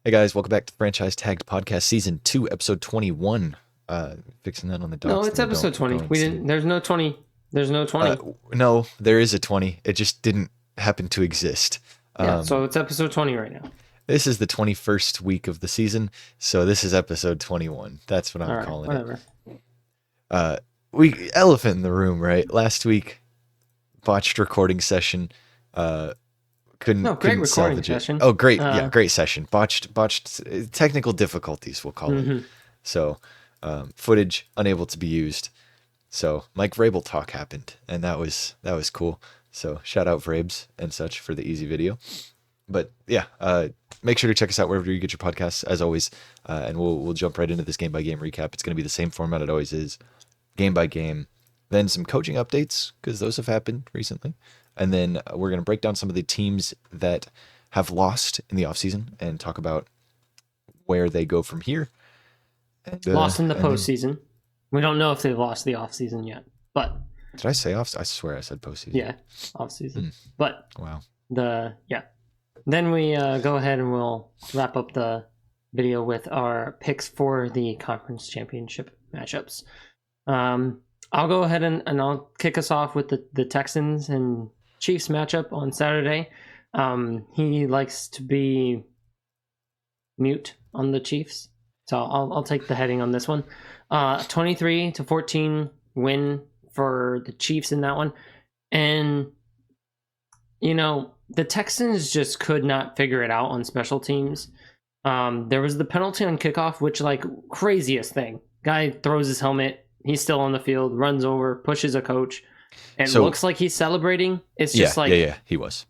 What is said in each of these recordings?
Hey guys, welcome back to Franchise Tagged Podcast Season 2, Episode 21. Fixing that on the No, dots it's there, episode 20. don't We insane. didn't. There's no 20. There's no Uh, 20. no, there is a 20. It just didn't happen to exist. Yeah, Um, so it's episode 20 right now. this is the 21st week of the season, so this is Episode 21. That's what All I'm right, calling it. whatever. Elephant in the room, right? Last week, botched recording session. No, great Couldn't recording salvage it. session. Oh, great. Yeah, great session. Botched technical difficulties, we'll call it. Mhm. So, footage unable to be used. So Mike Vrabel talk happened, and that was cool. So shout out Vrabes and such for the easy video. But yeah, make sure to check us out wherever you get your podcasts, as always. And we'll jump right into this game by game recap. It's going to be the same format it always is, game by game. Then some coaching updates because those have happened recently, and then we're going to break down some of the teams that have lost in the offseason and talk about where they go from here. And, Lost in the and then- postseason. We don't know if they've lost the offseason yet, but Did I say off? I swear I said postseason. yeah, offseason. But Wow. Then we go ahead and we'll wrap up the video with our picks for the conference championship matchups. I'll go ahead and I'll kick us off with the Texans and Chiefs matchup on Saturday. He likes to be mute on the Chiefs, so I'll take the heading on this one. 23-14 win for the Chiefs in that one, and the Texans just could not figure it out on special teams. There was the penalty on kickoff, which craziest thing. Guy throws his helmet. He's still on the field, runs over, pushes a coach, and looks like he's celebrating. It's just he was.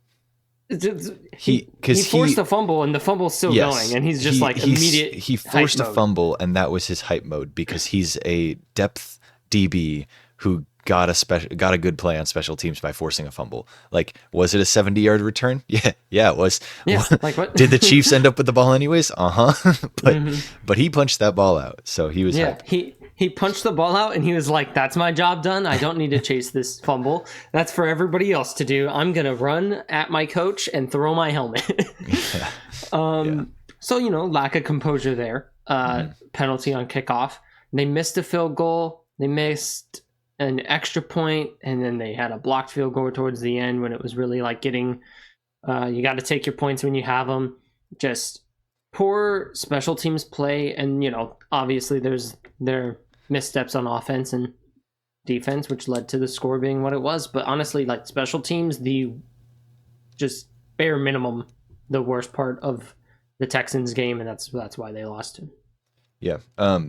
He forced a fumble, and the fumble's still going, and he's just immediate. He forced a fumble, and that was his hype mode because he's a depth DB who got a good play on special teams by forcing a fumble. Like, was it a 70-yard return? Yeah, it was. Yeah, like what? Did the Chiefs end up with the ball anyways? But he punched that ball out, so he was hype. He punched the ball out and he was like, that's my job done. I don't need to chase this fumble. That's for everybody else to do. I'm going to run at my coach and throw my helmet. So, lack of composure there. Penalty on kickoff. They missed a field goal. They missed an extra point, and then they had a blocked field goal towards the end when it was really getting, you got to take your points when you have them. Just poor special teams play. And, obviously their missteps on offense and defense, which led to the score being what it was. But honestly, special teams, the just bare minimum, the worst part of the Texans game, and that's why they lost him. Yeah.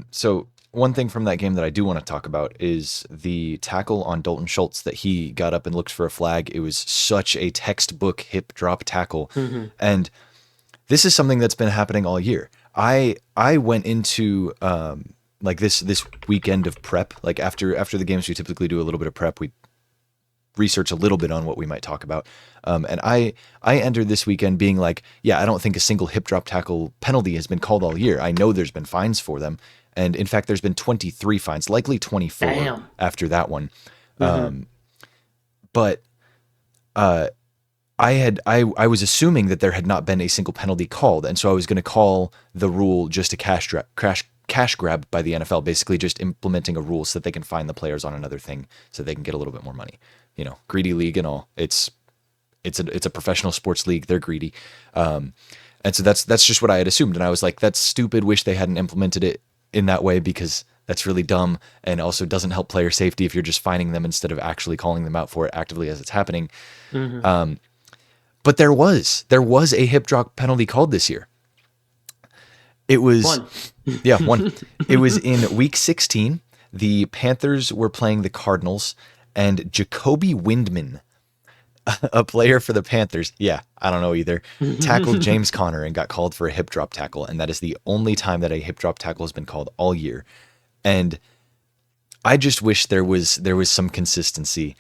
So one thing from that game that I do want to talk about is the tackle on Dalton Schultz that he got up and looked for a flag. It was such a textbook hip drop tackle. Mm-hmm. And this is something that's been happening all year. I went into this weekend of prep. Like after the games, we typically do a little bit of prep. We research a little bit on what we might talk about. And I entered this weekend being like, I don't think a single hip drop tackle penalty has been called all year. I know there's been fines for them. And in fact, there's been 23 fines, likely 24 Damn. after that one. Mm-hmm. But I was assuming that there had not been a single penalty called. And so I was going to call the rule just a cash grab by the NFL, basically just implementing a rule so that they can fine the players on another thing so they can get a little bit more money. Greedy league and all. It's a professional sports league. They're greedy. And so that's just what I had assumed. And I was like, that's stupid. Wish they hadn't implemented it in that way because that's really dumb and also doesn't help player safety if you're just fining them instead of actually calling them out for it actively as it's happening. Mm-hmm. But there was a hip drop penalty called this year. It was One. one. It was in week 16. The Panthers were playing the Cardinals, and Jacoby Windman, a player for the Panthers, I don't know either, tackled James Conner and got called for a hip drop tackle. And that is the only time that a hip drop tackle has been called all year. And I just wish there was some consistency.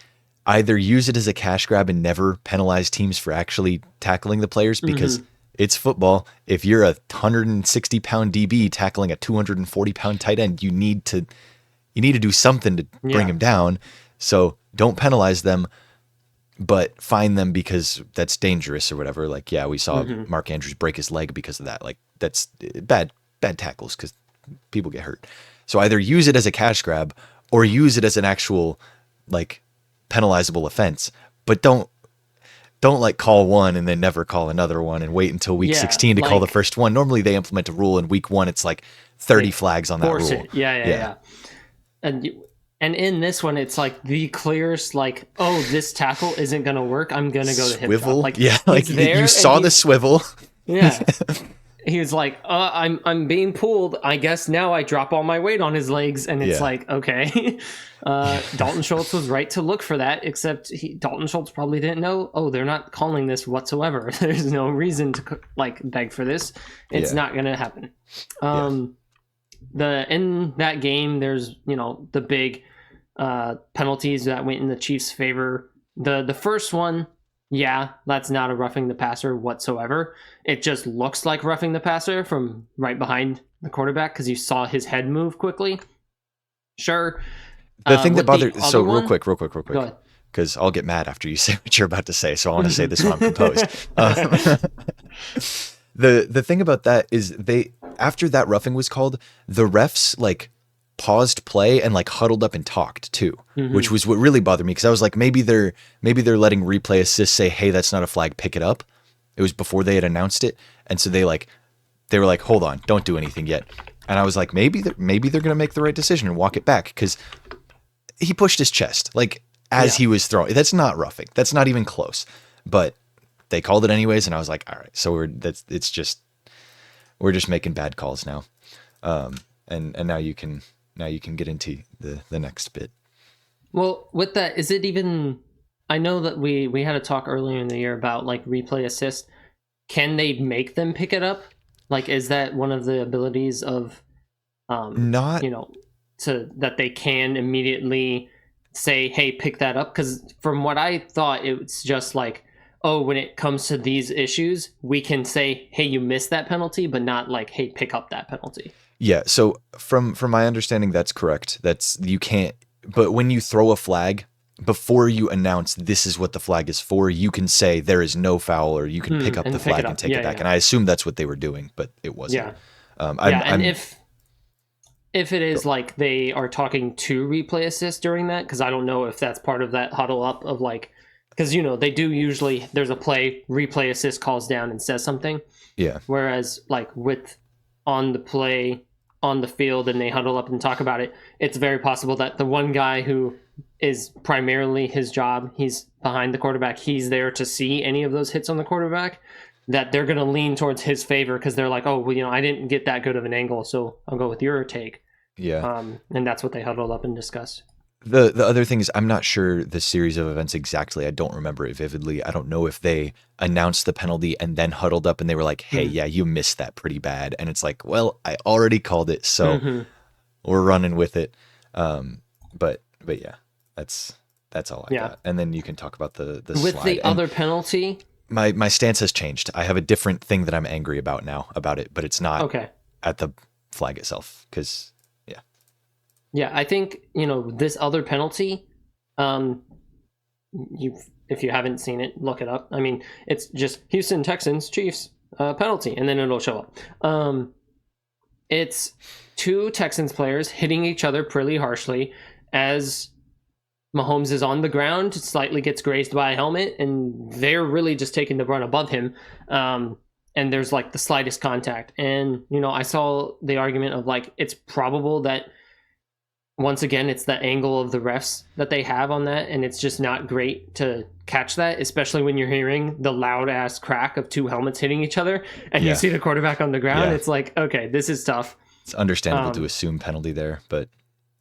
Either use it as a cash grab and never penalize teams for actually tackling the players because it's football. If you're a 160-pound DB tackling a 240-pound tight end, you need to do something to bring him down. So don't penalize them. but fine them because that's dangerous or whatever. Like, yeah, we saw Mm-hmm. Mark Andrews break his leg because of that. Like, that's bad tackles because people get hurt. So either use it as a cash grab or use it as an actual like penalizable offense, but don't like call one and then never call another one and wait until week Yeah, 16 to call the like first one. Normally they implement a rule in week 1. It's like 30 they flags on that force rule. it. Yeah. And in this one, it's like the clearest, like, oh, this tackle isn't gonna work. I'm gonna go to hip drop. Swivel. Like, Yeah. he's Like there you and saw the swivel. yeah. He was like, I'm being pulled. I guess now I drop all my weight on his legs, and it's Yeah. like, okay. Dalton Schultz was right to look for that, except Dalton Schultz probably didn't know. Oh, they're not calling this whatsoever. There's no reason to like beg for this. It's not gonna happen. In that game, there's the big penalties that went in the Chiefs' favor. The first one, yeah, that's not a roughing the passer whatsoever. It just looks like roughing the passer from right behind the quarterback because you saw his head move quickly. Sure. The thing that bothered real quick, Go ahead. because I'll get mad after you say what you're about to say. So I want to say this while I'm composed. The thing about that is after that roughing was called, the refs like paused play and like huddled up and talked too, which was what really bothered me because I was like, maybe they're letting replay assist say, hey, that's not a flag, pick it up. It was before they had announced it, and so they were like, hold on, don't do anything yet. And I was like, maybe they're gonna make the right decision and walk it back because he pushed his chest like as he was throwing. That's not roughing. That's not even close. But they called it anyways, and I was like, all right, so we're just making bad calls now. And now you can get into the next bit. Well, with that, is it even? I know that we had a talk earlier in the year about like replay assist. Can they make them pick it up? Like, is that one of the abilities of, Not so that they can immediately say, "Hey, pick that up"? Because from what I thought, it's just like, oh, when it comes to these issues, we can say, "Hey, you missed that penalty," but not like, "Hey, pick up that penalty." Yeah. So from my understanding, that's correct. You can't. But when you throw a flag, before you announce this is what the flag is for, you can say there is no foul, or you can pick up the flag and take it back. And I assume that's what they were doing, but it wasn't. Yeah. If it is like they are talking to replay assist during that, because I don't know if that's part of that huddle up of like, because they do usually, there's a play, replay assist calls down and says something. Yeah. Whereas like with on the play on the field and they huddle up and talk about it, it's very possible that the one guy who is primarily his job, he's behind the quarterback, he's there to see any of those hits on the quarterback, that they're going to lean towards his favor because they're like, oh, well, I didn't get that good of an angle, so I'll go with your take. Yeah. And that's what they huddled up and discussed. The other thing is, I'm not sure the series of events exactly. I don't remember it vividly. I don't know if they announced the penalty and then huddled up and they were like, hey, yeah, you missed that pretty bad. And it's like, well, I already called it, so we're running with it. But yeah, that's all I got. And then you can talk about the with slide. The other penalty. My stance has changed. I have a different thing that I'm angry about now about it, but it's not at the flag itself because. Yeah, I think, this other penalty, if you haven't seen it, look it up. I mean, it's just Houston Texans, Chiefs, penalty, and then it'll show up. It's two Texans players hitting each other pretty harshly as Mahomes is on the ground, slightly gets grazed by a helmet, and they're really just taking the run above him. And there's like the slightest contact. And, I saw the argument of like, it's probable that once again, it's the angle of the refs that they have on that, and it's just not great to catch that, especially when you're hearing the loud ass crack of two helmets hitting each other, and you see the quarterback on the ground. Yeah. It's like, okay, this is tough. It's understandable to assume penalty there, but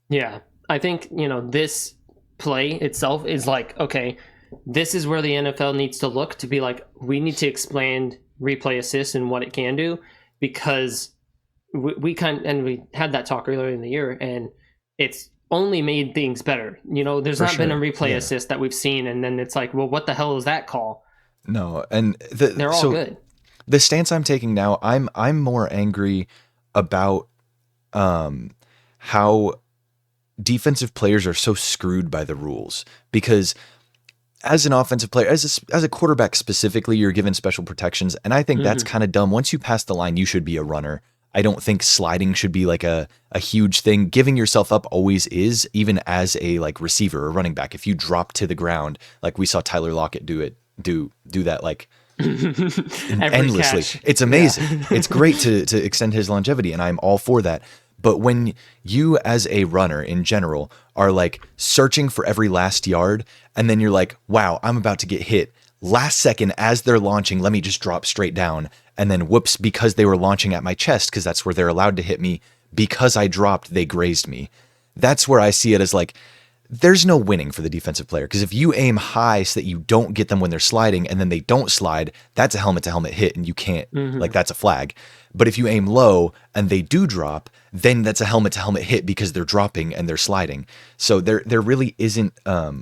yeah, I think this play itself is like, okay, this is where the NFL needs to look to be like, we need to expand replay assist and what it can do, because we had that talk earlier in the year, and it's only made things better. There's not been a replay assist that we've seen, and then it's like, well, what the hell is that call? No, and they're all good. The stance I'm taking now, I'm more angry about how defensive players are so screwed by the rules, because as an offensive player, as a quarterback specifically, you're given special protections, and I think that's kind of dumb. Once you pass the line, you should be a runner. I don't think sliding should be like a huge thing. Giving yourself up always is, even as a like receiver or running back. If you drop to the ground, like we saw Tyler Lockett do that like endlessly. Catch. It's amazing. It's great to extend his longevity, and I'm all for that. But when you as a runner in general are like searching for every last yard, and then you're like, wow, I'm about to get hit. Last second as they're launching, let me just drop straight down. And then whoops, because they were launching at my chest, because that's where they're allowed to hit me, because I dropped, they grazed me. That's where I see it as like, there's no winning for the defensive player. Because if you aim high so that you don't get them when they're sliding and then they don't slide, that's a helmet to helmet hit and you can't, like that's a flag. But if you aim low and they do drop, then that's a helmet to helmet hit because they're dropping and they're sliding. So there really isn't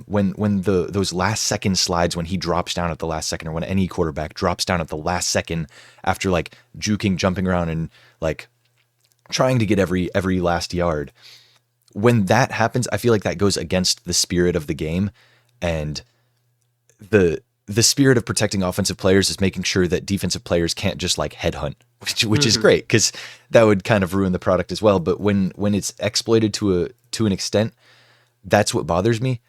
when those last second slides, when he drops down at the last second, or when any quarterback drops down at the last second after like juking, jumping around and like trying to get every last yard. When that happens, I feel like that goes against the spirit of the game, and the spirit of protecting offensive players is making sure that defensive players can't just like headhunt, which is great because that would kind of ruin the product as well. But when it's exploited to an extent, that's what bothers me.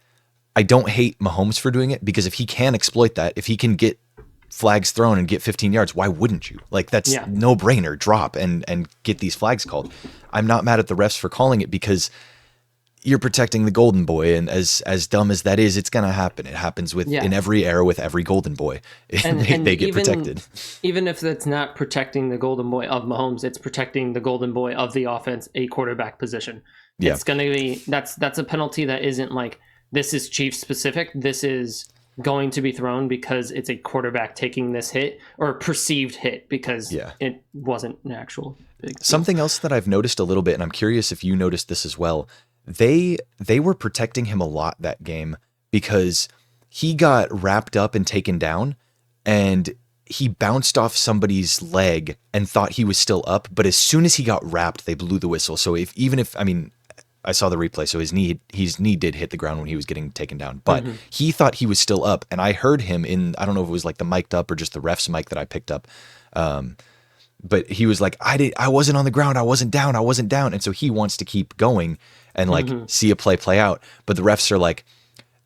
I don't hate Mahomes for doing it, because if he can exploit that, if he can get flags thrown and get 15 yards, why wouldn't you? Like that's no brainer. Drop and get these flags called. I'm not mad at the refs for calling it, because you're protecting the golden boy, and as dumb as that is, it's gonna happen. It happens in every era with every golden boy. And they get even, protected. Even if that's not protecting the golden boy of Mahomes, it's protecting the golden boy of the offense, a quarterback position. Yeah. It's gonna be that's a penalty that isn't like, this is Chiefs specific. This is going to be thrown because it's a quarterback taking this hit, or a perceived hit, because it wasn't an actual big deal. Something else that I've noticed a little bit, and I'm curious if you noticed this as well. They were protecting him a lot that game, because he got wrapped up and taken down, and he bounced off somebody's leg and thought he was still up. But as soon as he got wrapped, they blew the whistle. So I saw the replay, so his knee did hit the ground when he was getting taken down, but he thought he was still up. And I heard him I don't know if it was like the mic'd up or just the ref's mic that I picked up. But he was like, I wasn't on the ground. I wasn't down. And so he wants to keep going and like see a play out. But the refs are like,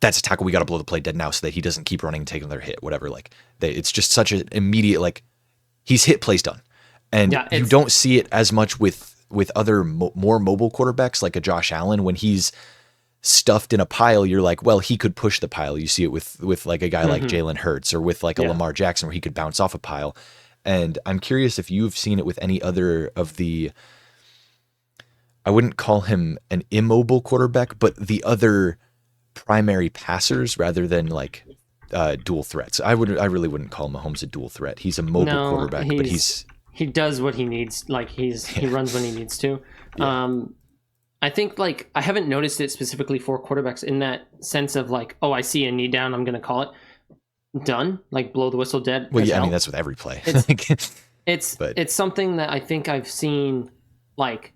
that's a tackle. We got to blow the play dead now so that he doesn't keep running and take another hit, whatever. Like it's just such an immediate, like he's hit, play's done. And you don't see it as much with other more mobile quarterbacks, like a Josh Allen. When he's stuffed in a pile, you're like, well, he could push the pile. You see it with like a guy like Jalen Hurts, or with like a Lamar Jackson, where he could bounce off a pile. And I'm curious if you've seen it with any other of the, I wouldn't call him an immobile quarterback, but the other primary passers rather than like dual threats. I really wouldn't call Mahomes a dual threat. He's a mobile quarterback, but he does what he needs. Like he runs when he needs to. I think like I haven't noticed it specifically for quarterbacks in that sense of like, oh, I see a knee down, I'm going to call it. Done, like blow the whistle dead. Well, yeah, I mean that's with every play. It's something that I think I've seen, like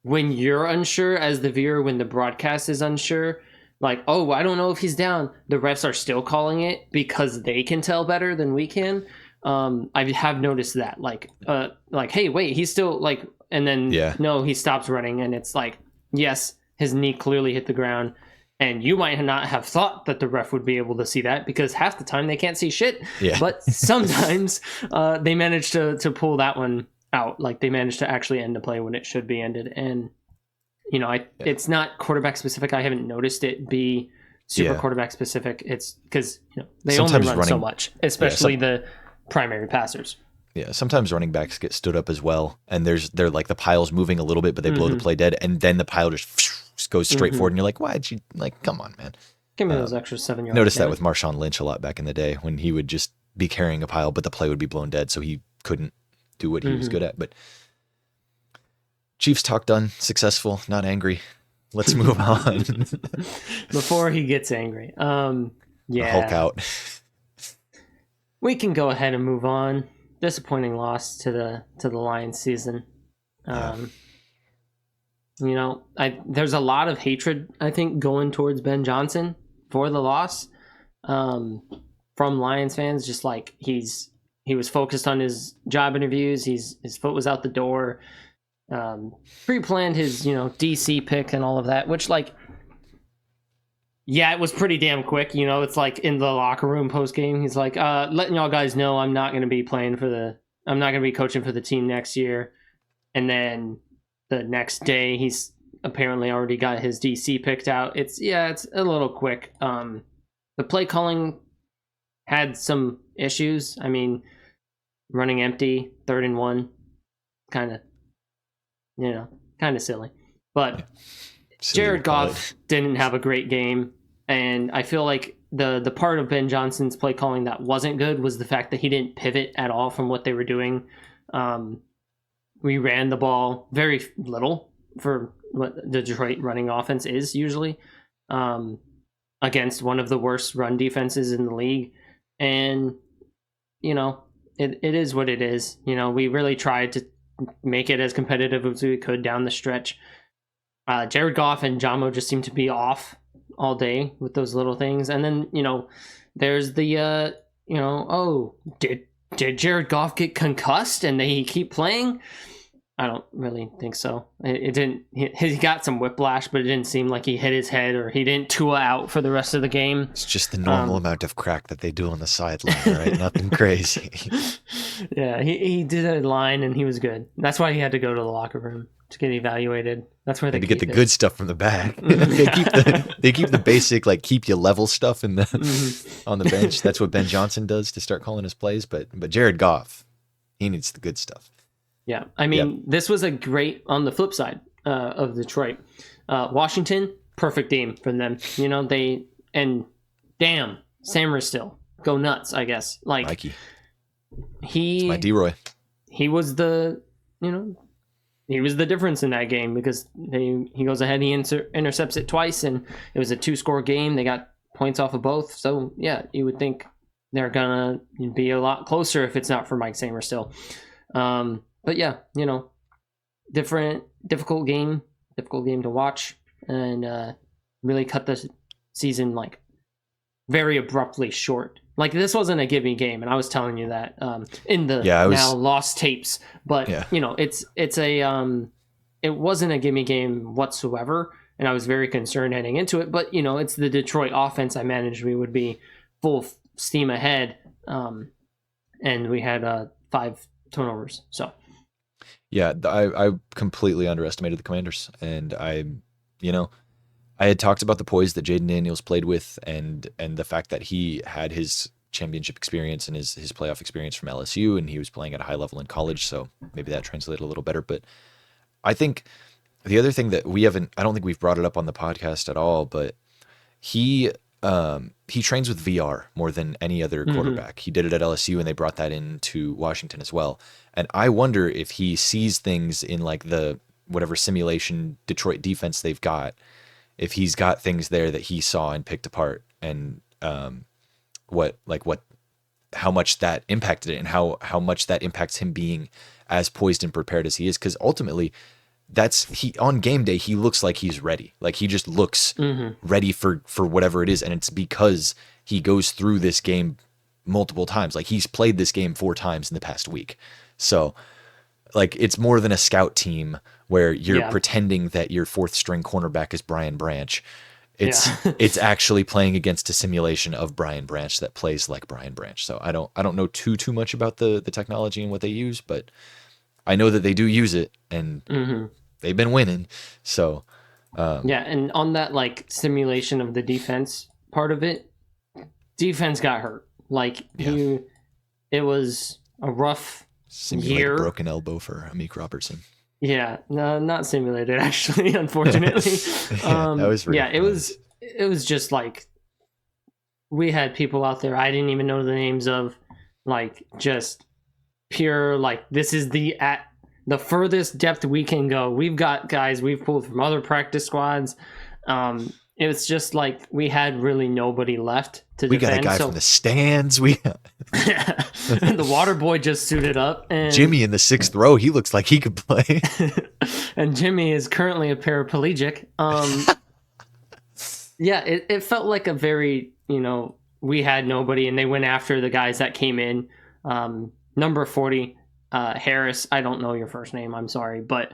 when you're unsure as the viewer, when the broadcast is unsure, like, oh, I don't know if he's down. The refs are still calling it because they can tell better than we can. I have noticed that, like, hey, wait, he's still like, and then no, he stops running, and it's like, yes, his knee clearly hit the ground. And you might not have thought that the ref would be able to see that, because half the time they can't see shit. Yeah. But sometimes they manage to pull that one out. Like they manage to actually end the play when it should be ended. And, it's not quarterback specific. I haven't noticed it be super quarterback specific. It's because they sometimes only run so much, especially the primary passers. Yeah, sometimes running backs get stood up as well. And they're like the pile's moving a little bit, but they blow the play dead. And then the pile just goes straight forward, and you're like, why'd you, like, come on, man. Give me those extra 7 yards. Noticed that with Marshawn Lynch a lot back in the day, when he would just be carrying a pile, but the play would be blown dead, so he couldn't do what he was good at. But Chiefs talk done, successful, not angry. Let's move on. Before he gets angry. Hulk out. We can go ahead and move on. Disappointing loss to the Lions season. There's a lot of hatred, I think, going towards Ben Johnson for the loss. from Lions fans. Just like he was focused on his job interviews. His foot was out the door. Pre-planned his DC pick and all of that, which like. Yeah, it was pretty damn quick. It's like in the locker room post game. He's like, letting y'all guys know I'm not going to be coaching for the team next year. And then the next day, he's apparently already got his DC picked out. It's a little quick. The play calling had some issues. I mean, running empty, 3rd and 1, kind of silly. But Jared Goff didn't have a great game, and I feel like the part of Ben Johnson's play calling that wasn't good was the fact that he didn't pivot at all from what they were doing. We ran the ball very little for what the Detroit running offense is usually, against one of the worst run defenses in the league. And, it is what it is. We really tried to make it as competitive as we could down the stretch. Jared Goff and Jamo just seem to be off all day with those little things. And then, there's the, did Jared Goff get concussed and they keep playing? I don't really think so. It didn't. He got some whiplash, but it didn't seem like he hit his head or he didn't Tua out for the rest of the game. It's just the normal amount of crack that they do on the sideline, right? Nothing crazy. Yeah, he did a line and he was good. That's why he had to go to the locker room to get evaluated. That's where they get the good stuff from the back. they keep the basic like keep you level stuff in the on the bench. That's what Ben Johnson does to start calling his plays. But Jared Goff, he needs the good stuff. Yeah, I mean, This was a great on the flip side of Detroit. Washington, perfect game for them. Damn, Sam still go nuts. I guess like Mikey. It's my D-Roy. He was the difference in that game because he goes ahead, he intercepts it twice, and it was a 2-score game. They got points off of both, so yeah, you would think they're gonna be a lot closer if it's not for Mike Sainristil. But yeah, difficult game to watch, and really cut the season like very abruptly short. Like this wasn't a gimme game, and I was telling you that in the now lost tapes. But it wasn't a gimme game whatsoever, and I was very concerned heading into it. But it's the Detroit offense. I managed we would be full steam ahead, and we had 5 turnovers. So. Yeah, I completely underestimated the Commanders, and I had talked about the poise that Jaden Daniels played with, and the fact that he had his championship experience and his playoff experience from LSU, and he was playing at a high level in college, so maybe that translated a little better. But I think the other thing that I don't think we've brought it up on the podcast at all, but he trains with VR more than any other quarterback. He did it at LSU, and they brought that into Washington as well. And I wonder if he sees things in like the whatever simulation Detroit defense they've got, if he's got things there that he saw and picked apart, and how much that impacted it, and how much that impacts him being as poised and prepared as he is. Because ultimately, on game day, he looks like he's ready. Like he just looks ready for whatever it is. And it's because he goes through this game multiple times. Like he's played this game 4 times in the past week. So like, it's more than a scout team where you're pretending that your 4th string cornerback is Brian Branch. It's actually playing against a simulation of Brian Branch that plays like Brian Branch. So I don't know too much about the technology and what they use, but I know that they do use it, and they've been winning. So and on that like simulation of the defense part of it, defense got hurt. Like it was a rough year. Broken elbow for Amik Robertson. Yeah, no, not simulated actually, unfortunately. That was it was just like we had people out there I didn't even know the names of, like just pure like this is the furthest depth we can go. We've got guys we've pulled from other practice squads. It was just like we had really nobody left to defend. We got a guy from the stands. The water boy just suited up. And Jimmy in the 6th row, he looks like he could play. And Jimmy is currently a paraplegic. It felt like a very, we had nobody, and they went after the guys that came in. Number 40, Harris. I don't know your first name. I'm sorry, but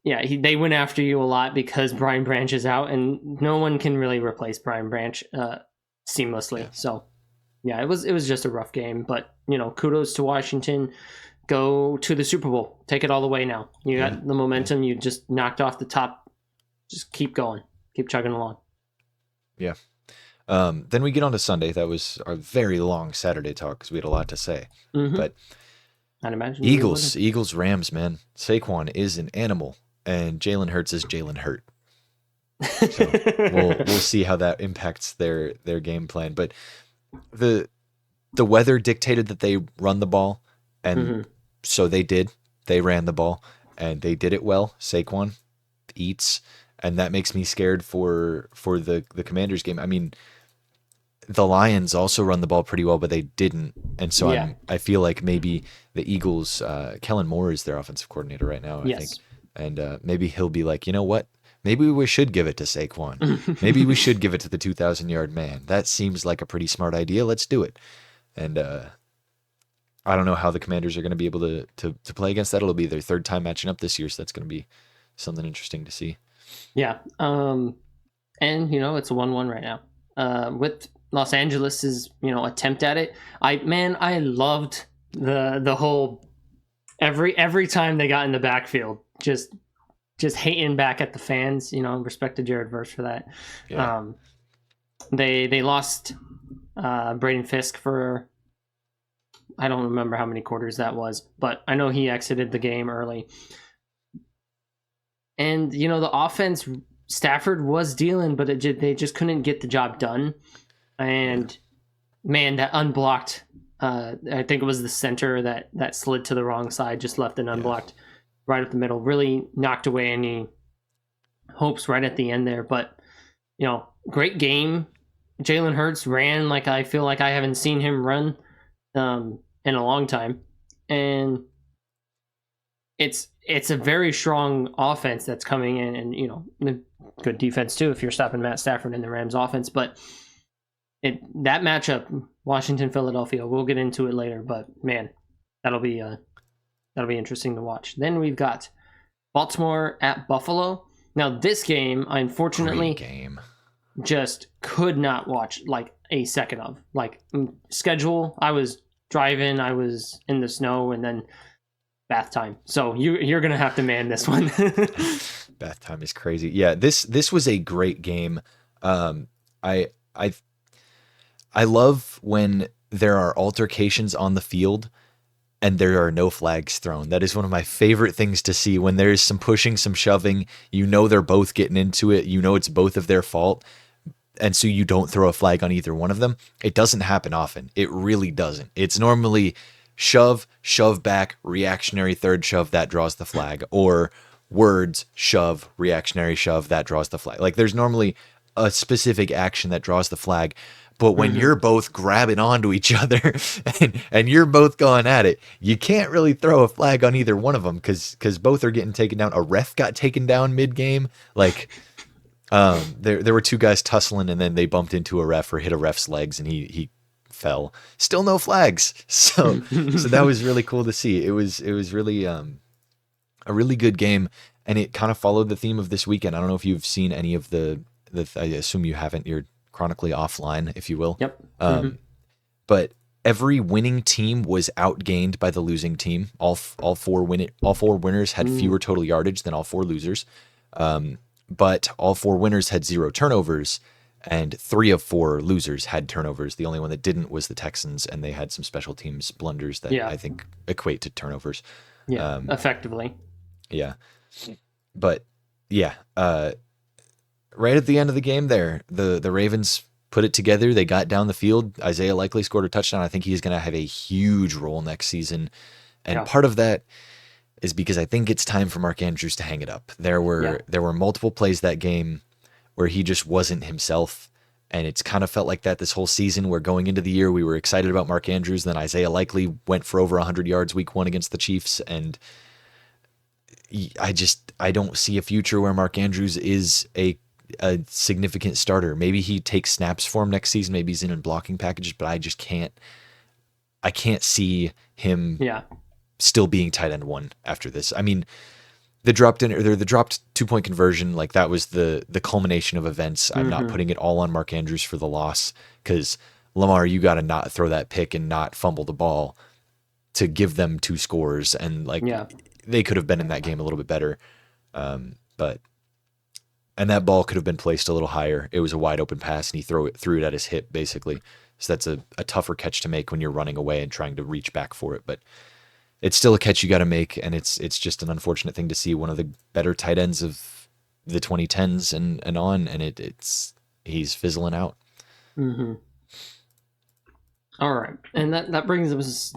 yeah, they went after you a lot because Brian Branch is out, and no one can really replace Brian Branch seamlessly. Yeah. So yeah, it was just a rough game, but kudos to Washington. Go to the Super Bowl. Take it all the way now. You got the momentum. You just knocked off the top. Just keep going. Keep chugging along. Yeah. Then we get on to Sunday. That was our very long Saturday talk because we had a lot to say. Mm-hmm. But I'd imagine Eagles, Rams, man. Saquon is an animal, and Jalen Hurts is Jalen Hurt. So we'll see how that impacts their game plan. But the weather dictated that they run the ball, and so they did. They ran the ball, and they did it well. Saquon eats, and that makes me scared for the Commanders game. I mean, the Lions also run the ball pretty well, but they didn't, and so I feel like maybe the Eagles, Kellen Moore is their offensive coordinator right now, I think, and maybe he'll be like, you know what? Maybe we should give it to Saquon. Maybe we should give it to the 2,000-yard man. That seems like a pretty smart idea. Let's do it. And I don't know how the Commanders are going to be able to play against that. It'll be their third time matching up this year, so that's going to be something interesting to see. Yeah. And it's a 1-1 right now. With Los Angeles's, attempt at it. I loved the whole every time they got in the backfield, just hating back at the fans, respect to Jared Verse for that. Yeah. They lost Braden Fisk for I don't remember how many quarters that was, but I know he exited the game early. And the offense, Stafford was dealing, but they just couldn't get the job done. And man, that unblocked, I think it was the center that slid to the wrong side, just left an unblocked right up the middle, really knocked away any hopes right at the end there. But, great game. Jalen Hurts ran like I feel like I haven't seen him run in a long time. And it's a very strong offense that's coming in, and, good defense too if you're stopping Matt Stafford in the Rams offense. But that matchup, Washington-Philadelphia, we'll get into it later, but man, that'll be interesting to watch. Then we've got Baltimore at Buffalo. Now this game, I unfortunately just could not watch like a second of. Like schedule, I was driving, I was in the snow, and then bath time. So you're gonna have to man this one. Bath time is crazy. Yeah, this was a great game. I love when there are altercations on the field and there are no flags thrown. That is one of my favorite things to see. When there's some pushing, some shoving, they're both getting into it. It's both of their fault. And so you don't throw a flag on either one of them. It doesn't happen often. It really doesn't. It's normally shove back, reactionary third shove, that draws the flag. Or words, shove, reactionary shove, that draws the flag. Like there's normally a specific action that draws the flag. But when you're both grabbing onto each other and you're both going at it, you can't really throw a flag on either one of them because both are getting taken down. A ref got taken down mid-game. Like there were two guys tussling, and then they bumped into a ref or hit a ref's legs, and he fell. Still no flags. So that was really cool to see. It was really a really good game, and it kind of followed the theme of this weekend. I don't know if you've seen any of the I assume you haven't. You're chronically offline, if you will. Yep. But every winning team was outgained by the losing team. All four winners had fewer total yardage than all four losers. But all four winners had 0 turnovers, and 3 of 4 losers had turnovers. The only one that didn't was the Texans, and they had some special teams blunders that I think equate to turnovers. Yeah, effectively. Yeah. But yeah, right at the end of the game there, the Ravens put it together. They got down the field. Isaiah Likely scored a touchdown. I think he's going to have a huge role next season. And part of that is because I think it's time for Mark Andrews to hang it up. There were multiple plays that game where he just wasn't himself. And it's kind of felt like that this whole season, where going into the year, we were excited about Mark Andrews. Then Isaiah Likely went for over 100 yards week 1 against the Chiefs. And I don't see a future where Mark Andrews is a a significant starter. Maybe he takes snaps for him next season. Maybe he's in blocking packages, but I just can't. I can't see him still being tight end 1 after this. I mean, the dropped 2-point conversion, like that was the culmination of events. I'm not putting it all on Mark Andrews for the loss, because Lamar, you got to not throw that pick and not fumble the ball to give them 2 scores, and they could have been in that game a little bit better. But that ball could have been placed a little higher. It was a wide open pass, and he threw it at his hip basically. So that's a tougher catch to make when you're running away and trying to reach back for it. But it's still a catch you got to make, and it's just an unfortunate thing to see one of the better tight ends of the 2010s and on, and he's fizzling out. Mm-hmm. All right, and that brings us.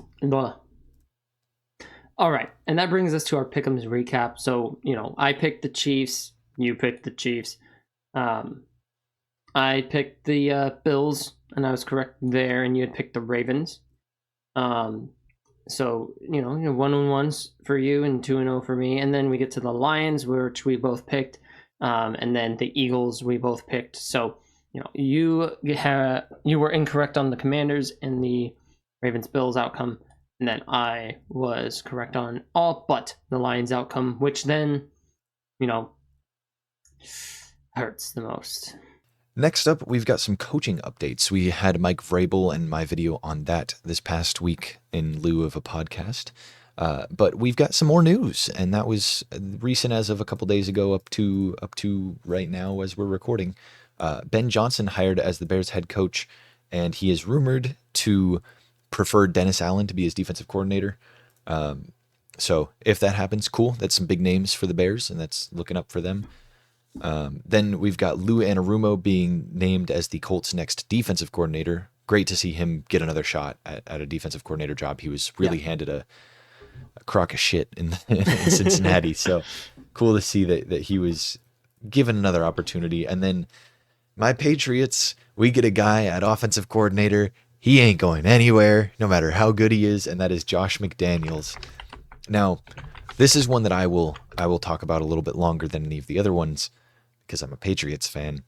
All right, and that brings us to our pick'ems recap. So I picked the Chiefs, you picked the Chiefs. I picked the Bills, and I was correct there, and you had picked the Ravens. So 1-1s for you and 2-0 for me, and then we get to the Lions, which we both picked, and then the Eagles we both picked. So you were incorrect on the Commanders and the Ravens Bills outcome, and then I was correct on all but the Lions outcome, which then hurts the most. Next up, we've got some coaching updates. We had Mike Vrabel and my video on that this past week in lieu of a podcast. But we've got some more news, and that was recent as of a couple days ago up to right now as we're recording. Ben Johnson hired as the Bears head coach, and he is rumored to prefer Dennis Allen to be his defensive coordinator. So if that happens, cool. That's some big names for the Bears, and that's looking up for them. Then we've got Lou Anarumo being named as the Colts' next defensive coordinator. Great to see him get another shot at a defensive coordinator job. He was really handed a crock of shit in Cincinnati. So cool to see that he was given another opportunity. And then my Patriots, we get a guy at offensive coordinator. He ain't going anywhere, no matter how good he is, and that is Josh McDaniels. Now, this is one that I will talk about a little bit longer than any of the other ones, because I'm a Patriots fan.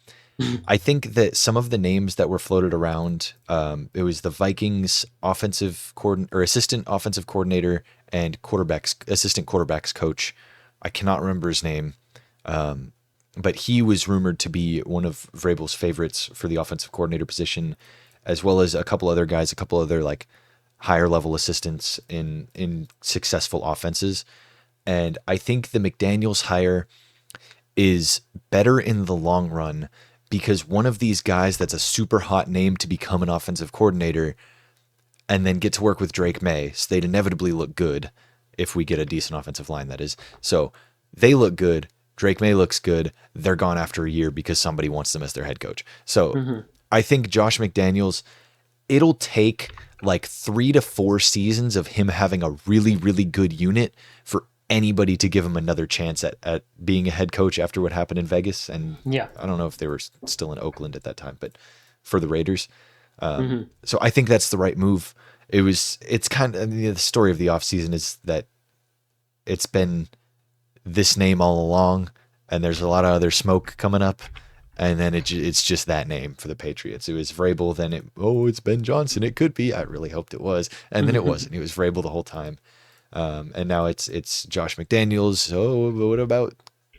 I think that some of the names that were floated around, it was the Vikings assistant offensive coordinator and assistant quarterbacks coach. I cannot remember his name, but he was rumored to be one of Vrabel's favorites for the offensive coordinator position, as well as a couple other like higher level assistants in successful offenses. And I think the McDaniels hire is better in the long run, because one of these guys that's a super hot name to become an offensive coordinator and then get to work with Drake May, so they'd inevitably look good if we get a decent offensive line, that is. So they look good. Drake May looks good. They're gone after a year because somebody wants them as their head coach. So I think Josh McDaniels, it'll take like 3 to 4 seasons of him having a really, really good unit for anybody to give him another chance at being a head coach after what happened in Vegas. And I don't know if they were still in Oakland at that time, but for the Raiders. So I think that's the right move. It's kind of, the story of the offseason is that it's been this name all along, and there's a lot of other smoke coming up. And then it's just that name for the Patriots. It was Vrabel, then it's Ben Johnson. It could be. I really hoped it was. And then it wasn't. It was Vrabel the whole time. And now it's Josh McDaniels. Oh, what about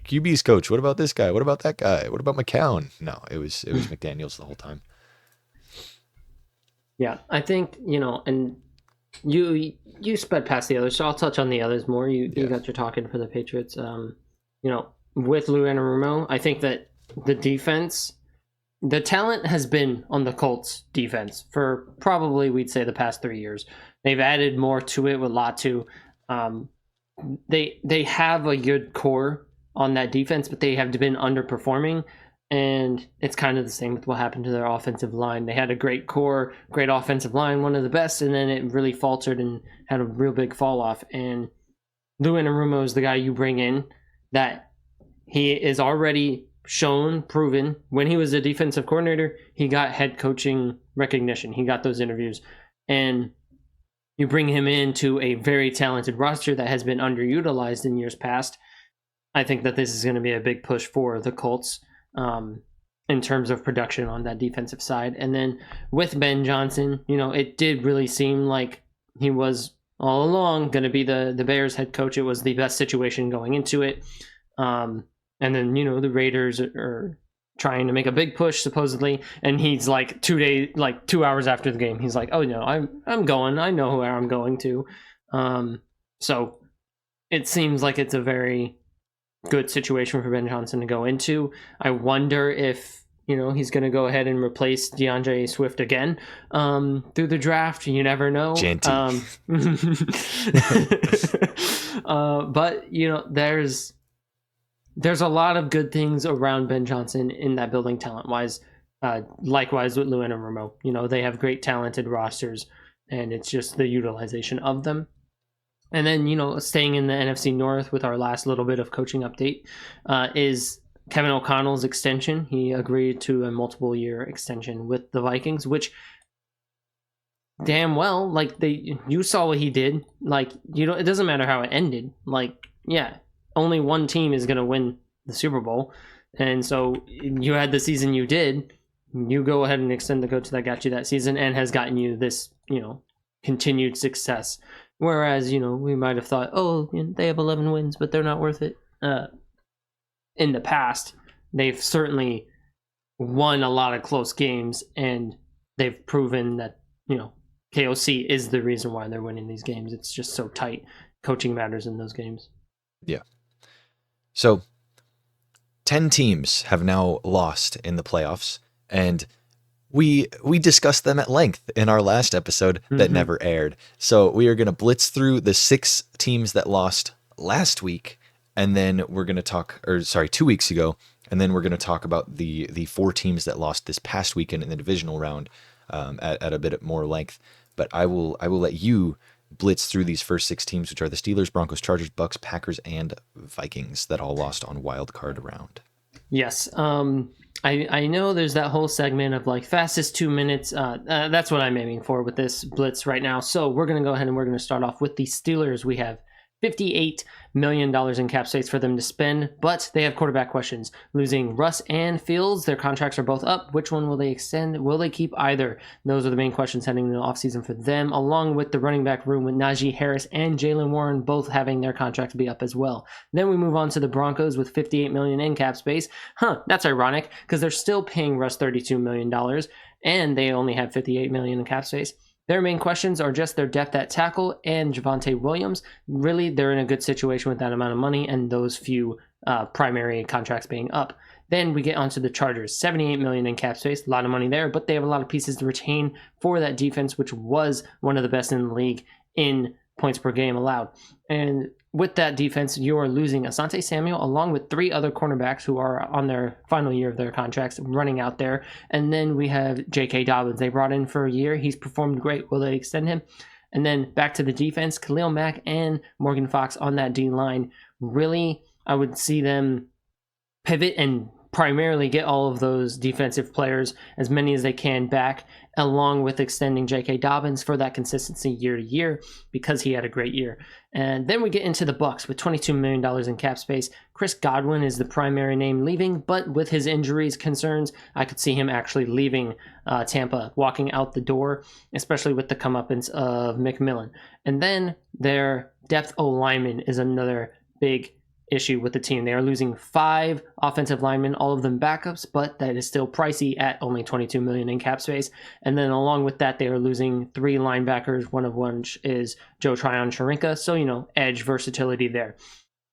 QB's coach? What about this guy? What about that guy? What about McCown? No, it was McDaniels the whole time. Yeah, I think, and you sped past the others, so I'll touch on the others more. You got your talking for the Patriots. With Lou Anarumo, I think that the defense, the talent has been on the Colts defense for probably, we'd say, the past 3 years. They've added more to it with Latu. They have a good core on that defense, but they have been underperforming. And it's kind of the same with what happened to their offensive line. They had a great core, great offensive line, one of the best, and then it really faltered and had a real big fall off. And Lou Anarumo is the guy you bring in that he is already proven. When he was a defensive coordinator, he got head coaching recognition. He got those interviews. And you bring him into a very talented roster that has been underutilized in years past. I think that this is going to be a big push for the Colts. in terms of production on that defensive side. And then with Ben Johnson, it did really seem like he was all along going to be the Bears head coach. It was the best situation going into it. And then, the Raiders are trying to make a big push supposedly, and he's like 2 hours after the game, he's like, oh no, I'm going, I know where I'm going to. So it seems like it's a very good situation for Ben Johnson to go into. I wonder if he's going to go ahead and replace DeAndre Swift again through the draft. You never know. But there's a lot of good things around Ben Johnson in that building talent wise. Likewise with Lewin and Romo. They have great talented rosters, and it's just the utilization of them. And then, staying in the NFC North with our last little bit of coaching update is Kevin O'Connell's extension. He agreed to a multiple year extension with the Vikings, which damn well, you saw what he did. It doesn't matter how it ended. Only one team is going to win the Super Bowl. And so you had the season you did. You go ahead and extend the coach that got you that season and has gotten you this, continued success. Whereas, we might have thought, they have 11 wins, but they're not worth it. In the past, they've certainly won a lot of close games, and they've proven that, KOC is the reason why they're winning these games. It's just so tight. Coaching matters in those games. Yeah. So 10 teams have now lost in the playoffs, and we discussed them at length in our last episode that never aired. So we are going to blitz through the 6 teams that lost last week, and then we're going to talk, 2 weeks ago, and then we're going to talk about the 4 teams that lost this past weekend in the divisional round at a bit more length. But I will let you blitz through these first 6 teams, which are the Steelers, Broncos, Chargers, Bucks, Packers, and Vikings that all lost on wild card round. Yes. I know there's that whole segment of fastest 2 minutes. That's what I'm aiming for with this blitz right now. So we're going to go ahead and we're going to start off with the Steelers. We have $58 million in cap space for them to spend, but they have quarterback questions. Losing Russ and Fields, their contracts are both up. Which one will they extend? Will they keep either? Those are the main questions heading into the offseason for them, along with the running back room with Najee Harris and Jalen Warren both having their contracts be up as well. Then we move on to the Broncos with $58 million in cap space. That's ironic because they're still paying Russ $32 million and they only have $58 million in cap space. Their main questions are just their depth at tackle and Javonte Williams. Really, they're in a good situation with that amount of money and those few primary contracts being up. Then we get onto the Chargers, $78 million in cap space, a lot of money there, but they have a lot of pieces to retain for that defense, which was one of the best in the league in points per game allowed. And with that defense, you are losing Asante Samuel along with 3 other cornerbacks who are on their final year of their contracts running out there. And then we have J.K. Dobbins. They brought in for a year. He's performed great. Will they extend him? And then back to the defense, Khalil Mack and Morgan Fox on that D line. Really, I would see them pivot and primarily get all of those defensive players, as many as they can, back, along with extending J.K. Dobbins for that consistency year to year because he had a great year. And then we get into the Bucks with $22 million in cap space. Chris Godwin is the primary name leaving, but with his injuries concerns, I could see him actually leaving Tampa, walking out the door, especially with the comeuppance of McMillan. And then their depth O-lineman is another big issue with the team. They are losing 5 offensive linemen, all of them backups, but that is still pricey at only $22 million in cap space. And then along with that, they are losing 3 linebackers, one of which is Joe Tryon-Shoyinka. So, edge versatility there.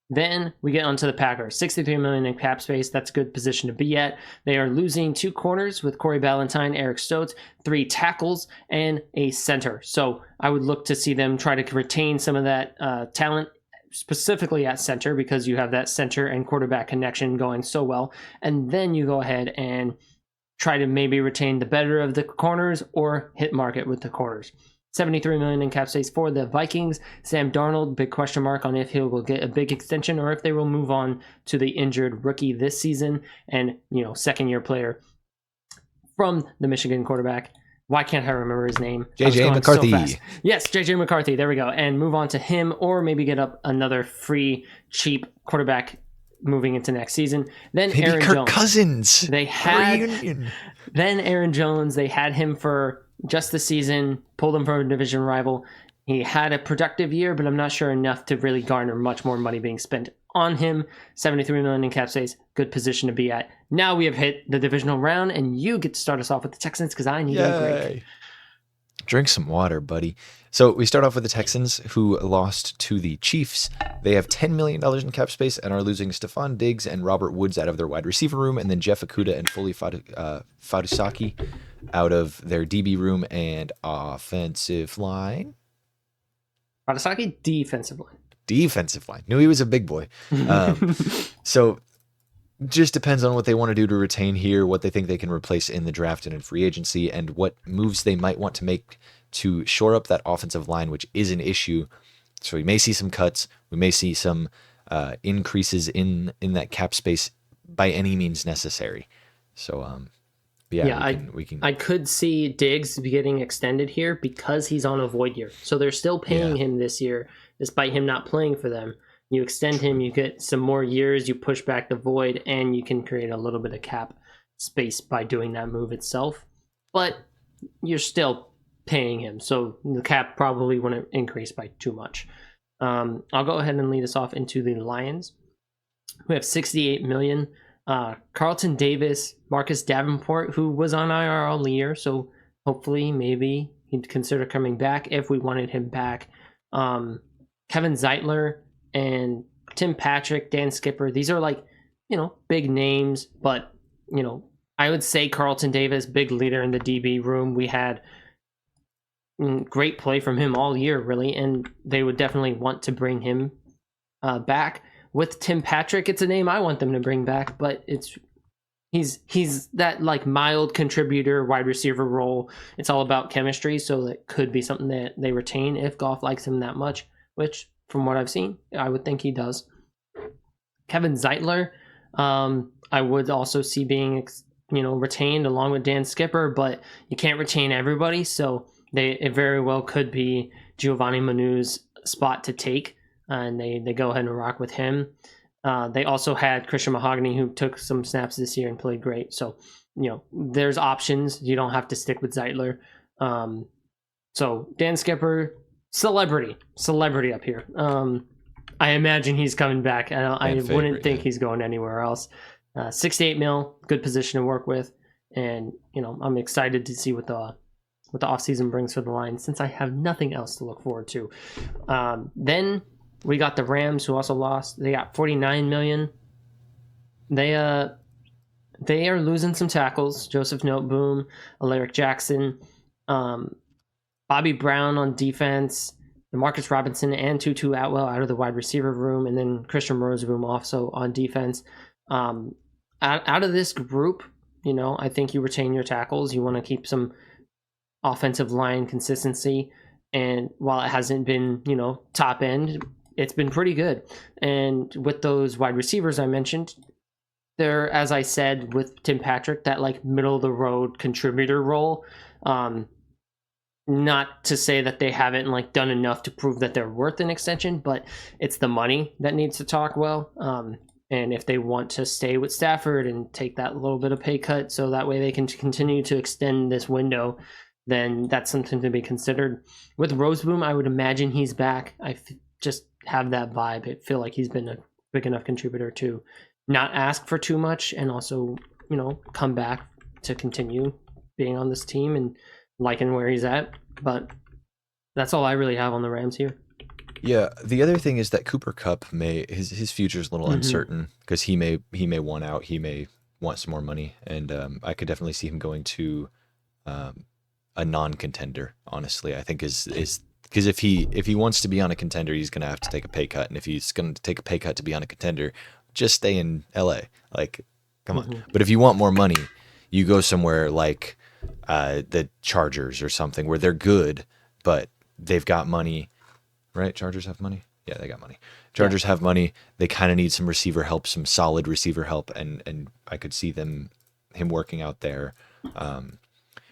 Then we get onto the Packers, $63 million in cap space. That's a good position to be at. They are losing 2 corners with Corey Ballantyne, Eric Stokes, 3 tackles, and a center. So I would look to see them try to retain some of that talent, specifically at center, because you have that center and quarterback connection going so well. And then you go ahead and try to maybe retain the better of the corners or hit market with the corners. $73 million in cap space for the Vikings. Sam Darnold, big question mark on if he will get a big extension or if they will move on to the injured rookie this season and, second year player from the Michigan quarterback. Why can't I remember his name? JJ McCarthy. So yes, JJ McCarthy. There we go. And move on to him or maybe get up another free, cheap quarterback moving into next season. Then Maybe Aaron Kirk Jones. Cousins. They had reunion. Then Aaron Jones. They had him for just the season, pulled him from a division rival. He had a productive year, but I'm not sure enough to really garner much more money being spent on him. $73 million in cap space, good position to be at. Now we have hit the divisional round, and you get to start us off with the Texans because I need a break. Drink some water, buddy. So we start off with the Texans, who lost to the Chiefs. They have $10 million in cap space and are losing Stephon Diggs and Robert Woods out of their wide receiver room, and then Jeff Okudah and Foley Fadusaki out of their DB room and offensive line. Fadusaki, defensive line. Defensive line. Knew he was a big boy. So just depends on what they want to do to retain here, what they think they can replace in the draft and in free agency, and what moves they might want to make to shore up that offensive line, which is an issue. So we may see some cuts. We may see some increases in that cap space by any means necessary. So, I could see Diggs getting extended here because he's on a void year. So they're still paying him this year, despite him not playing for them. You extend him, you get some more years, you push back the void, and you can create a little bit of cap space by doing that move itself. But you're still paying him, so the cap probably wouldn't increase by too much. I'll go ahead and lead us off into the Lions, who have $68 million. Carlton Davis, Marcus Davenport, who was on IR all year, so hopefully maybe he'd consider coming back if we wanted him back. Kevin Zeitler and Tim Patrick, Dan Skipper, these are big names, but I would say Carlton Davis, big leader in the DB room. We had great play from him all year, really, and they would definitely want to bring him back. With Tim Patrick, it's a name I want them to bring back, but he's that mild contributor wide receiver role. It's all about chemistry, so it could be something that they retain if Goff likes him that much, which from what I've seen, I would think he does. Kevin Zeitler, I would also see being retained along with Dan Skipper, but you can't retain everybody, so it very well could be Giovanni Manu's spot to take, and they go ahead and rock with him. They also had Christian Mahogany, who took some snaps this year and played great. So, there's options. You don't have to stick with Zeitler. So Dan Skipper, celebrity up here. I imagine he's coming back. I wouldn't think he's going anywhere else. 68 mil, good position to work with, and I'm excited to see what the offseason brings for the Lions, since I have nothing else to look forward to. Then we got the Rams, who also lost. They got $49 million. They are losing some tackles. Joseph Noteboom, Alaric Jackson, Bobby Brown on defense, Demarcus Robinson and Tutu Atwell out of the wide receiver room, and then Christian Rosenboom also on defense. Out of this group, I think you retain your tackles. You want to keep some offensive line consistency, and while it hasn't been, top end, it's been pretty good. And with those wide receivers I mentioned, they're, as I said, with Tim Patrick, that middle of the road contributor role. Not to say that they haven't done enough to prove that they're worth an extension, but it's the money that needs to talk well. And if they want to stay with Stafford and take that little bit of pay cut so that way they can continue to extend this window, then that's something to be considered. With Roseboom, I would imagine he's back. I just have that vibe. I feel like he's been a big enough contributor to not ask for too much, and also, come back to continue being on this team and liking where he's at. But that's all I really have on the Rams here. Yeah, the other thing is that Cooper Kupp his future is a little uncertain, because he may want out, he may want some more money, and I could definitely see him going to a non-contender. Honestly, I think is because if he wants to be on a contender, he's gonna have to take a pay cut, and if he's gonna take a pay cut to be on a contender, just stay in LA. Come on. But if you want more money, you go somewhere like the Chargers or something, where they're good, but they've got money. Right? Chargers have money? Yeah, they got money. Chargers have money. They kind of need some receiver help, some solid receiver help, and I could see him working out there.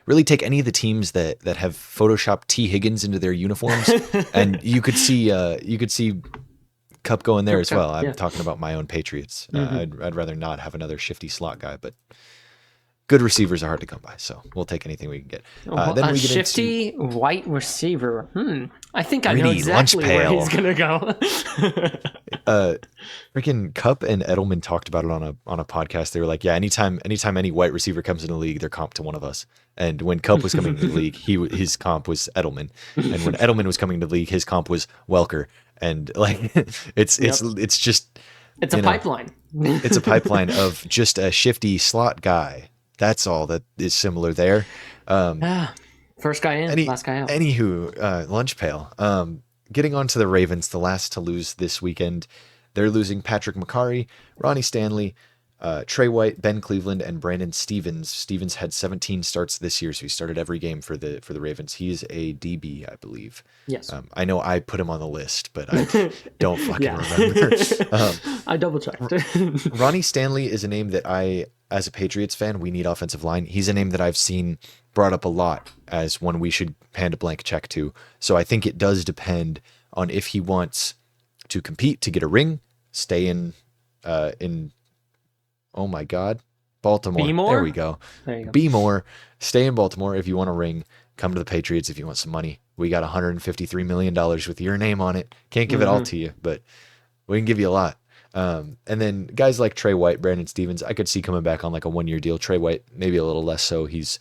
Really take any of the teams that have photoshopped T. Higgins into their uniforms, and you could see Cup going there as Cup, well. I'm yeah. talking about my own Patriots. Mm-hmm. I'd rather not have another shifty slot guy, but good receivers are hard to come by, so we'll take anything we can get. Then A we get into shifty white receiver. I think I know greedy lunch exactly where pail. he's gonna go. Freaking Cup and Edelman talked about it on a podcast. They were like, yeah, anytime any white receiver comes in the league, they're comp to one of us. And when Cup was coming to the league, his comp was Edelman, and when Edelman was coming to the league, his comp was Welker. And like, it's just It's a pipeline. It's a pipeline of just a shifty slot guy. That's all that is similar there. First guy in, last guy out. Anywho, lunch pail. Getting on to the Ravens, the last to lose this weekend. They're losing Patrick McCarry, Ronnie Stanley, Trey White, Ben Cleveland, and Brandon Stevens. Stevens had 17 starts this year, so he started every game for the Ravens. He's a DB, I believe. Yes. I know I put him on the list, but I don't fucking remember. I double checked. Ronnie Stanley is a name that I, as a Patriots fan, we need offensive line. He's a name that I've seen brought up a lot as one we should hand a blank check to. So I think it does depend on if he wants to compete to get a ring, stay in oh my God, Baltimore. B-more? There we go. There you go. Be more. Stay in Baltimore if you want a ring. Come to the Patriots if you want some money. We got $153 million with your name on it. Can't give it all to you, but we can give you a lot. And then guys like Trey White, Brandon Stevens, I could see coming back on like a 1-year deal. Trey White, maybe a little less so. He's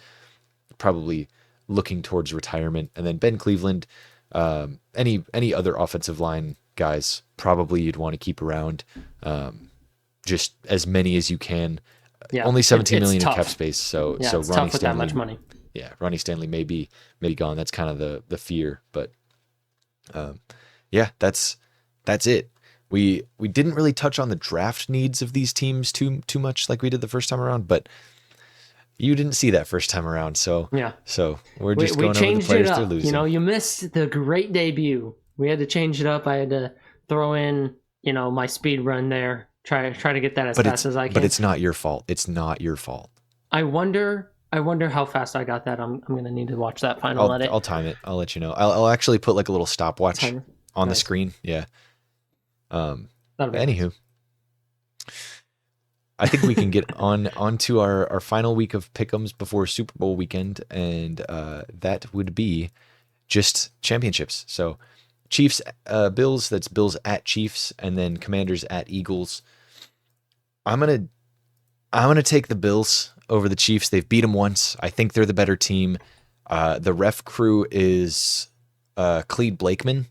probably looking towards retirement. And then Ben Cleveland, any other offensive line guys, probably you'd want to keep around. Just as many as you can. Yeah, only 17 million tough. in cap space. So yeah, so it's Ronnie tough with Stanley, that much money. Yeah, Ronnie Stanley may be gone. That's kind of the fear, but yeah, that's it. We didn't really touch on the draft needs of these teams too much like we did the first time around, but you didn't see that first time around, so yeah. So we're just going over the players they're losing. You know, you missed the great debut. We had to change it up. I had to throw in, my speed run there. Try to get that as fast as I can. But it's not your fault. It's not your fault. I wonder how fast I got that. I'm gonna need to watch that final edit. I'll time it. I'll let you know. I'll actually put like a little stopwatch on the screen. Yeah. Anywho, I think we can get on to our final week of pick'ems before Super Bowl weekend, and that would be just championships. So Chiefs, Bills. That's Bills at Chiefs, and then Commanders at Eagles. I'm gonna take the Bills over the Chiefs. They've beat them once. I think they're the better team. The ref crew is Clede Blakeman,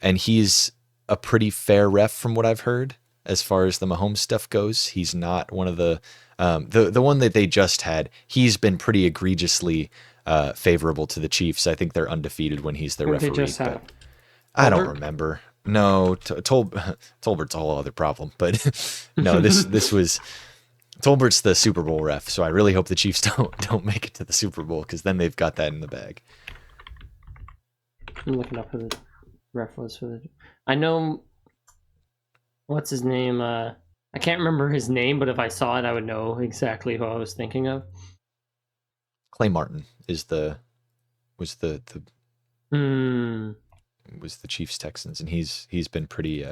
and he's a pretty fair ref from what I've heard as far as the Mahomes stuff goes. He's not one of the one that they just had. He's been pretty egregiously favorable to the Chiefs. I think they're undefeated when he's their referee. But I don't remember. No, Tolbert's a whole other problem. But no, this was Tolbert's the Super Bowl ref. So I really hope the Chiefs don't make it to the Super Bowl, because then they've got that in the bag. I'm looking up who the ref was for the. I know. What's his name? I can't remember his name, but if I saw it, I would know exactly who I was thinking of. Clay Martin was the Chiefs Texans, and he's been pretty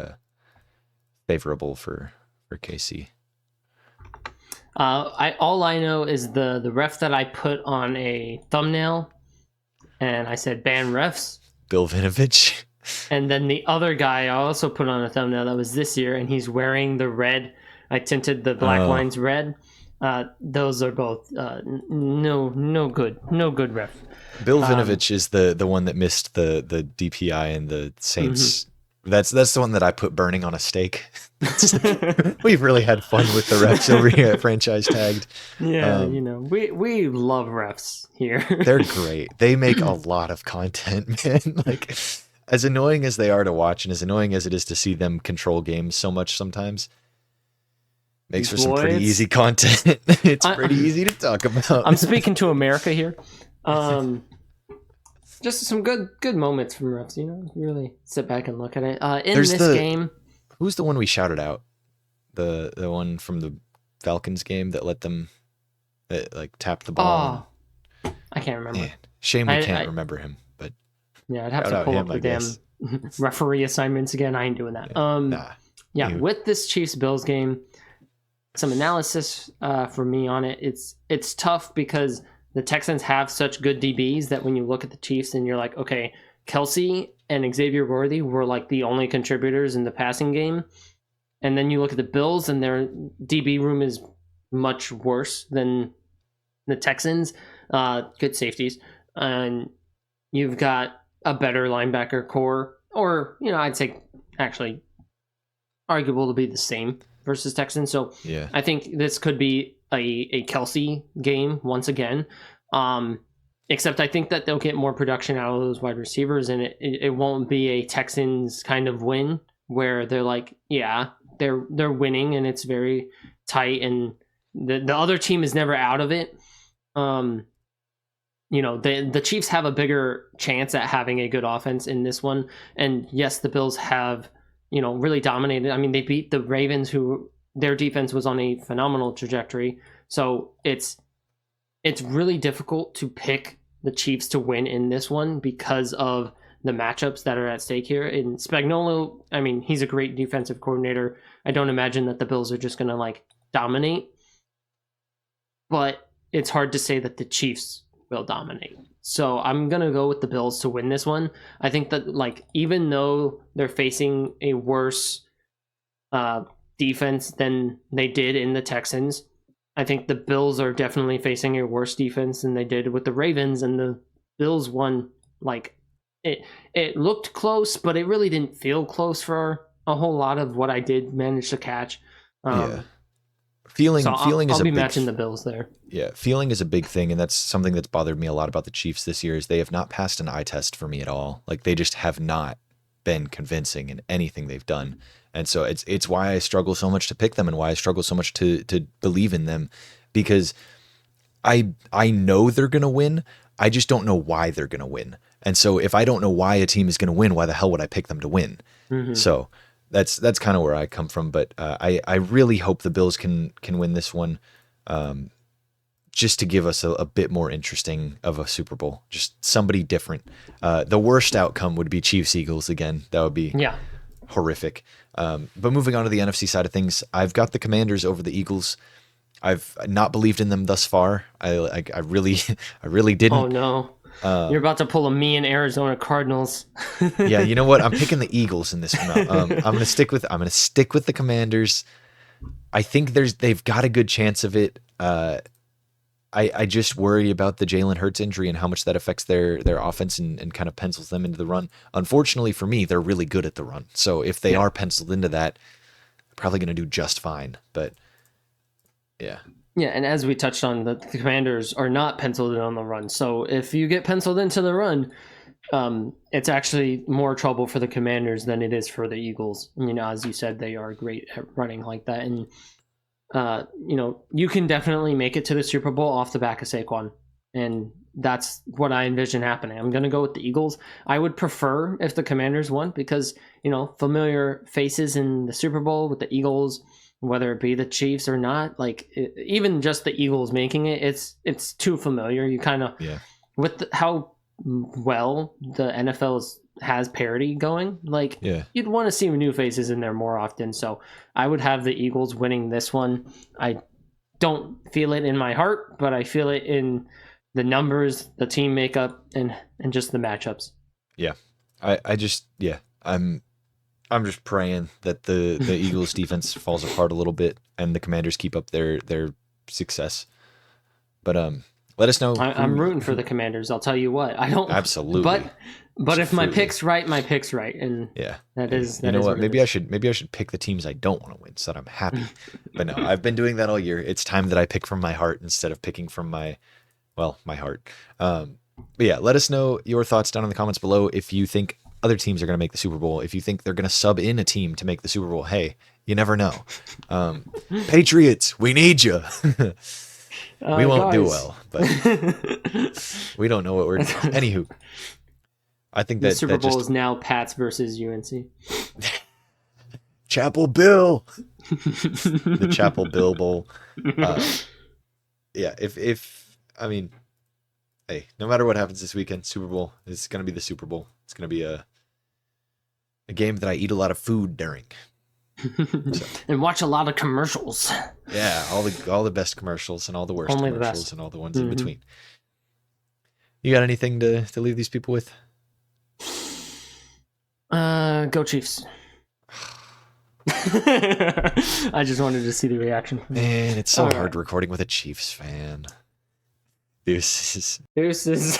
favorable for KC. All I know is the ref that I put on a thumbnail, and I said ban refs. Bill Vinovich. And then the other guy I also put on a thumbnail that was this year, and he's wearing the red. I tinted the black lines red. Those are both no good ref. Bill Vinovich is the one that missed the DPI and the Saints. Mm-hmm. That's the one that I put burning on a stake. We've really had fun with the refs over here at Franchise Tagged. Yeah, we love refs here. They're great. They make a lot of content, man. Like, as annoying as they are to watch, and as annoying as it is to see them control games so much sometimes, makes for some pretty easy content. It's pretty easy to talk about. I'm speaking to America here. Just some good moments from refs, really sit back and look at it. This game. Who's the one we shouted out? The one from the Falcons game that let them tap the ball. I can't remember. Man, shame we can't remember him, but yeah, I'd have to pull up the damn referee assignments again. I ain't doing that. Nah. Yeah, Anywho. with this Chiefs Bills game, some analysis for me on it. It's tough because the Texans have such good DBs that when you look at the Chiefs and you're like, okay, Kelsey and Xavier Worthy were like the only contributors in the passing game, and then you look at the Bills and their DB room is much worse than the Texans. Good safeties, and you've got a better linebacker core, or I'd say actually arguable to be the same versus Texans. So Yeah. I think this could be a Kelsey game once again. Except I think that they'll get more production out of those wide receivers, and it won't be a Texans kind of win where they're like, yeah, they're winning and it's very tight and the other team is never out of it. The Chiefs have a bigger chance at having a good offense in this one. And yes, the Bills have, really dominated. I mean, they beat the Ravens, who their defense was on a phenomenal trajectory. So it's really difficult to pick the Chiefs to win in this one because of the matchups that are at stake here. And Spagnuolo, I mean, he's a great defensive coordinator. I don't imagine that the Bills are just going to like dominate, but it's hard to say that the Chiefs will dominate. So I'm going to go with the Bills to win this one. I think that like, even though they're facing a worse defense than they did in the Texans, I think the Bills are definitely facing a worse defense than they did with the Ravens, and the Bills won like it looked close, but it really didn't feel close for a whole lot of what I did manage to catch. Yeah. Feeling I'll is a be big matching the Bills there. Yeah, feeling is a big thing, and that's something that's bothered me a lot about the Chiefs this year is they have not passed an eye test for me at all. Like they just have not been convincing in anything they've done. And so it's why I struggle so much to pick them and why I struggle so much to believe in them, because I know they're going to win. I just don't know why they're going to win. And so if I don't know why a team is going to win, why the hell would I pick them to win? Mm-hmm. So that's kind of where I come from. But I really hope the Bills can win this one, just to give us a bit more interesting of a Super Bowl. Just somebody different. The worst outcome would be Chiefs Eagles again. That would be horrific. But moving on to the NFC side of things, I've got the Commanders over the Eagles. I've not believed in them thus far. I really didn't. Oh no. You're about to pull a me and Arizona Cardinals. Yeah, you know what? I'm picking the Eagles in this one. I'm gonna stick with the Commanders. I think they've got a good chance of it. I just worry about the Jalen Hurts injury and how much that affects their offense and kind of pencils them into the run. Unfortunately for me, they're really good at the run. So if they are penciled into that, they're probably going to do just fine. But yeah. Yeah, and as we touched on, the Commanders are not penciled in on the run. So if you get penciled into the run, it's actually more trouble for the Commanders than it is for the Eagles. As you said, they are great at running like that. And you can definitely make it to the Super Bowl off the back of Saquon. And that's what I envision happening. I'm going to go with the Eagles. I would prefer if the Commanders won because, familiar faces in the Super Bowl with the Eagles, whether it be the Chiefs or not, even just the Eagles making it, it's too familiar. You kind of, with how well the NFL has parity going, you'd want to see new faces in there more often. So I would have the Eagles winning this one. I don't feel it in my heart, but I feel it in the numbers, the team makeup, and just the matchups. Yeah. I'm just praying that the Eagles defense falls apart a little bit and the Commanders keep up their success. But let us know. I'm rooting for the Commanders. I'll tell you what. I don't absolutely. But if my pick's right, my pick's right, and that is. You know what? Maybe I should pick the teams I don't want to win, so that I'm happy. But no, I've been doing that all year. It's time that I pick from my heart instead of picking from my heart. But yeah, let us know your thoughts down in the comments below. If you think other teams are going to make the Super Bowl, if you think they're going to sub in a team to make the Super Bowl, hey, you never know. Patriots, we need you. We won't do well, but we don't know what we're doing. Anywho, I think that the Super Bowl is now Pats versus UNC. Chapel Bill. The Chapel Bill Bowl. Yeah, I mean, hey, no matter what happens this weekend, Super Bowl is going to be the Super Bowl. It's going to be A game that I eat a lot of food during. So. And watch a lot of commercials. Yeah, all the best commercials and all the worst Only the commercials best. and all the ones in between. You got anything to leave these people with? Go Chiefs. I just wanted to see the reaction. Man, it's so hard recording with a Chiefs fan. Deuces. Deuces.